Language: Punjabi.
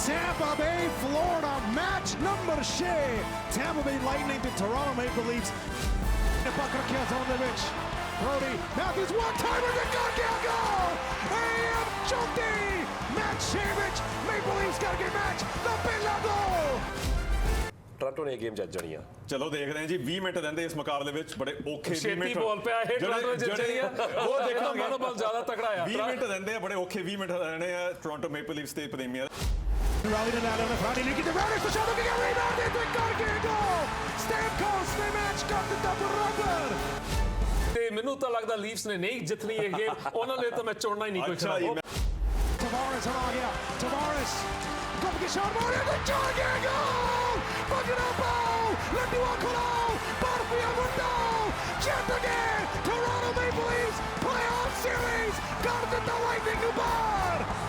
Tampa Bay, Florida, match number 6. Tampa Bay Lightning to Toronto Maple Leafs. Puck ਰੱਖਿਆ zone ਦੇ ਵਿੱਚ. Brody Matthews one-timer to goal! AM Jolty! Matt Shavich! Maple Leafs got a game match! The ਪਹਿਲਾ goal! ਟੋਰਾਂਟੋ ਨੇ ਇਹ ਗੇਮ ਜਿੱਤ ਜਾਣੀ ਆ। ਚਲੋ ਦੇਖਦੇ ਹਾਂ ਜੀ 20 ਮਿੰਟ ਦਿੰਦੇ ਇਸ ਮੁਕਾਬਲੇ ਵਿੱਚ ਬੜੇ ਔਖੇ 20 ਮਿੰਟ ਬੋਲ ਪਿਆ ਇਹ ਟੋਰਾਂਟੋ ਜਿੱਤ ਜਾਣੀ ਆ ਉਹ ਦੇਖਣਾ ਮਨੋਬਲ ਜ਼ਿਆਦਾ ਤਕੜਾ ਆ 20 ਮਿੰਟ ਦਿੰਦੇ ਆ ਬੜੇ ਔਖੇ 20 ਮਿੰਟ ਰਹਿਣੇ ਆ ਟੋਰਾਂਟੋ ਮੇਪਲ ਲੀਫਸ ਤੇ ਪ੍ਰੇਮੀਅਰ Rally to Nadal, Fradi leaking to Radish, the shot looking at rebounded, they got a game goal! Stamkos, they match, got the double rubber! ਤੇ ਮੈਨੂੰ ਤਾਂ ਲੱਗਦਾ ਲੀਫਸ ਨੇ ਨਹੀਂ ਜਿੱਤਣੀ ਇਹ ਗੇਮ ਉਹਨਾਂ ਲਈ ਤਾਂ ਮੈਂ ਚੁਣਨਾ ਹੀ ਨਹੀਂ ਕੋਈ ਖਿਡਾਰੀ Tavares ਆ ਗਿਆ Tavares ਕੱਪ ਕੇ ਸ਼ਾਟ ਮਾਰਿਆ ਤੇ ਚਾਰ ਗੋਲ ਪਗਰਾਪੋ ਲੰਡੂਆ ਖੋਲੋ ਬਾਰਫੀਆ ਮੁੰਡਾ ਜਿੱਤ ਗਏ Toronto Maple Leafs playoff series got the Lightning ਨੂੰ ਬਾਹਰ